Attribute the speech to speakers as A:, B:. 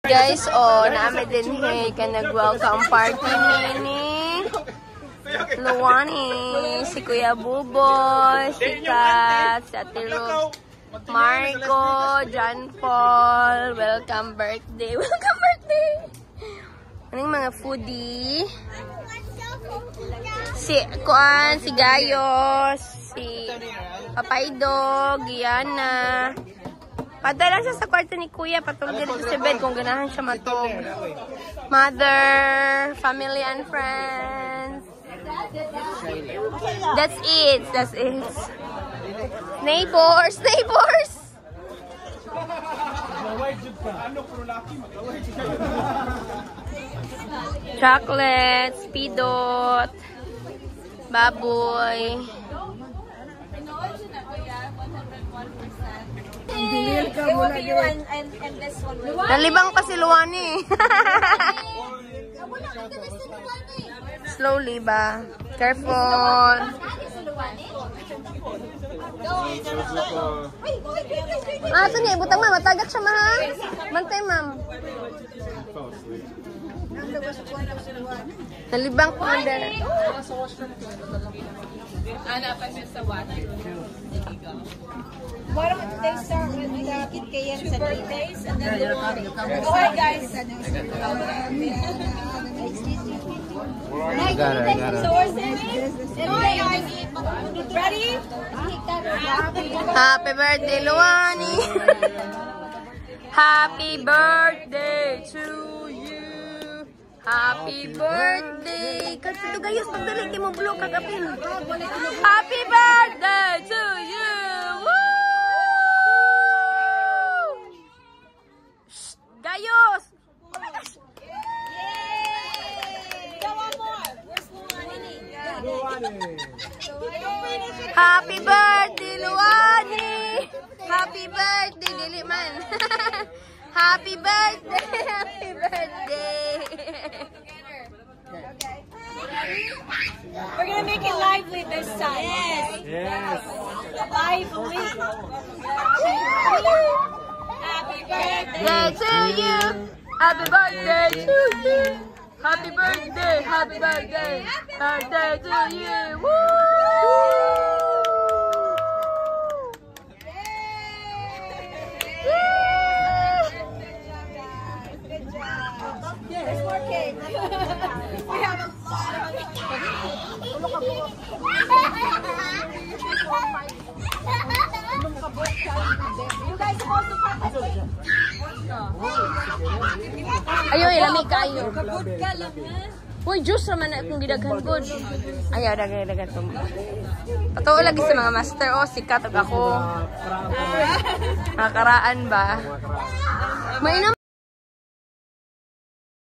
A: Guys, namin din ka nag-welcome party ni Luwani, si Kuya Buboy, si Kat, si Ate Ruth, Marco, John Paul, welcome birthday. Welcome birthday! Anong mga foodie? Si Kuan, si Gayos, si Papaydo, Gianna. Padala siya sa kwarto ni Kuya, patulog dito sa bed kung ganahan siya matog. Mother, family and friends. That's it. That's it. Neighbors, neighbors. Chocolates, Pidot, baboy. Nalibang pa si Luwani. Slowly ba? Careful. Ito niya, ibutang ma'am. Matagak siya, ma'am. Bantay, ma'am. Nalibang pa man dala.
B: Hanapan siya sa water.
C: Why don't they start with the KM's
B: Birthdays and then the morning. Go ahead, guys. So we're singing. Ready?
A: Happy birthday, Luwani. Happy birthday to you. Happy birthday. Kasi ito gayos, pagdali, di mo blue kagapin. Happy birthday to you. Woo! Shh, gayos. Oh my gosh. Happy birthday, Luwani! Happy birthday, dili man. Happy birthday, happy birthday.
B: We're gonna make it lively this time. Yes.
D: Yes.
B: Lively. Happy birthday.
A: Birthday to you. Happy birthday to you. Happy birthday, happy birthday. Birthday to you. Woo!
C: There's more cake. We have a lot You guys supposed to participate.
A: Ayaw, ilami kayo.
B: Kabut ka lang, ha?
A: Uy, juice naman na akong gidaghan po. Ayaw, dagay ito. Patuo lagi sa mga master. O, sikat ako. Nakaraan ba? Mainam